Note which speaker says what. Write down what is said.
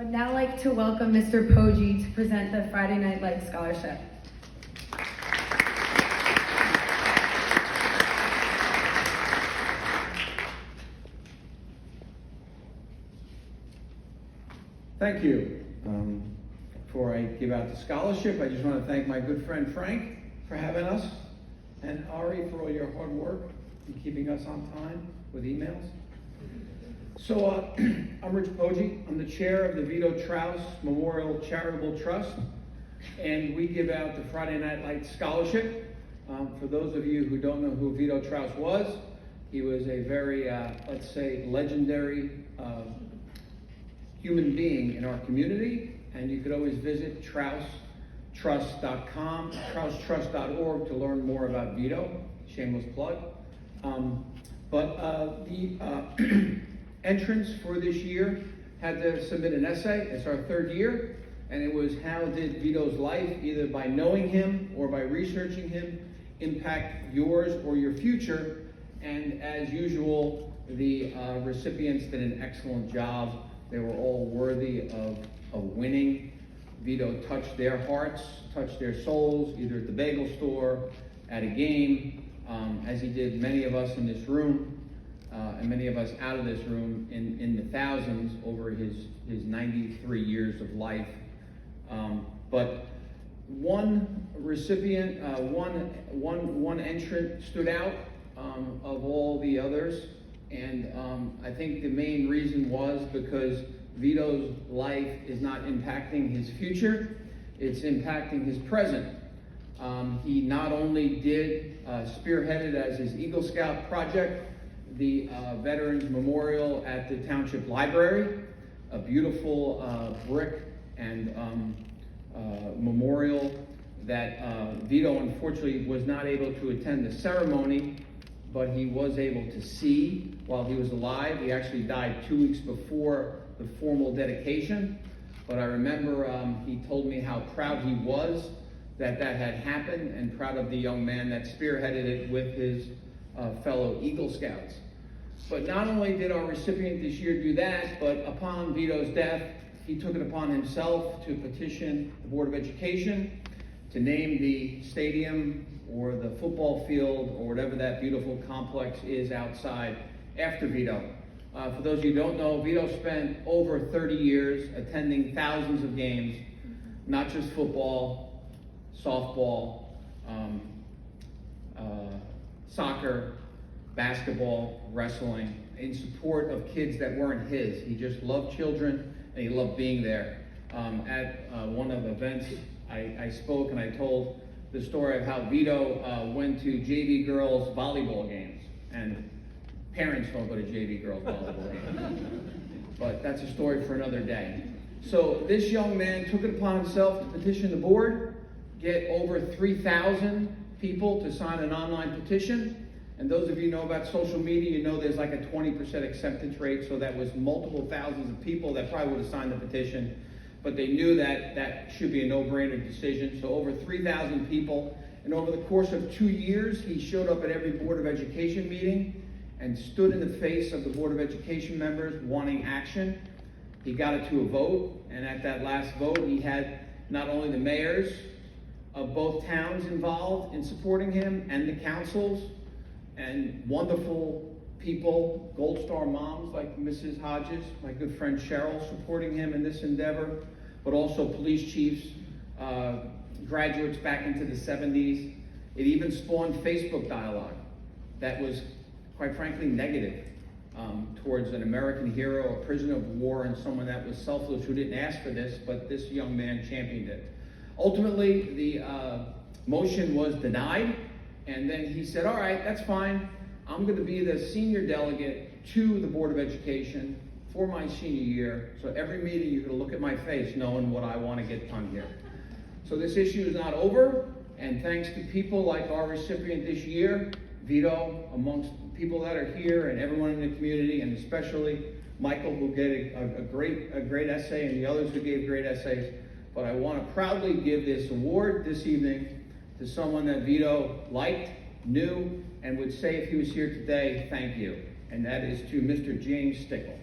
Speaker 1: would now like to welcome Mr. Poggi to present the Friday Night Lights Scholarship.
Speaker 2: Thank you. Before I give out the scholarship, I just want to thank my good friend Frank for having us, and Ari for all your hard work in keeping us on time with emails. So I'm Rich Poggi. I'm the chair of the Vito Trouse Memorial Charitable Trust, and we give out the Friday Night Lights Scholarship. For those of you who don't know who Vito Trouse was, he was a very, let's say, legendary human being in our community, and you could always visit TrouseTrust.com, TrouseTrust.org to learn more about Vito. Shameless plug. The entrants for this year had to submit an essay. It's our third year, and it was how did Vito's life, either by knowing him or by researching him, impact yours or your future. And as usual, the recipients did an excellent job. They were all worthy of winning. Vito touched their hearts, touched their souls, either at the bagel store, at a game, as he did many of us in this room, and many of us out of this room in the thousands over his 93 years of life. But one recipient, one entrant stood out of all the others. And I think the main reason was because Vito's life is not impacting his future, it's impacting his present. He not only did spearheaded as his Eagle Scout project, the Veterans Memorial at the Township Library, a beautiful brick and memorial that Vito unfortunately was not able to attend the ceremony, but he was able to see while he was alive. He actually died 2 weeks before the formal dedication, but I remember he told me how proud he was that had happened, and proud of the young man that spearheaded it with his fellow Eagle Scouts. But not only did our recipient this year do that, but upon Vito's death, he took it upon himself to petition the Board of Education to name the stadium or the football field or whatever that beautiful complex is outside after Vito. For those of you who don't know, Vito spent over 30 years attending thousands of games, not just football, softball, soccer, basketball, wrestling, in support of kids that weren't his. He just loved children, and he loved being there. At one of the events, I spoke and I told the story of how Vito went to JV girls volleyball games, and parents don't go to JV girls volleyball games. But that's a story for another day. So this young man took it upon himself to petition the board, get over 3,000 people to sign an online petition. And those of you who know about social media, you know there's like a 20% acceptance rate, so that was multiple thousands of people that probably would have signed the petition. But they knew that should be a no-brainer decision. So over 3,000 people, and over the course of 2 years, he showed up at every Board of Education meeting and stood in the face of the Board of Education members wanting action. He got it to a vote, and at that last vote, he had not only the mayors of both towns involved in supporting him, and the councils, and wonderful people, Gold Star moms like Mrs. Hodges, my good friend Cheryl, supporting him in this endeavor, but also police chiefs, graduates back into the 70s. It even spawned Facebook dialogue that was, quite frankly, negative towards an American hero, a prisoner of war, and someone that was selfless who didn't ask for this, but this young man championed it. Ultimately, the motion was denied, and then he said, all right, that's fine. I'm going to be the senior delegate to the Board of Education for my senior year. So every meeting you're going to look at my face knowing what I want to get done here. So this issue is not over, and thanks to people like our recipient this year, Vito, amongst people that are here and everyone in the community, and especially Michael, who gave a great essay, and the others who gave great essays. But I want to proudly give this award this evening to someone that Vito liked, knew, and would say if he was here today, thank you. And that is to Mr. James Stickle.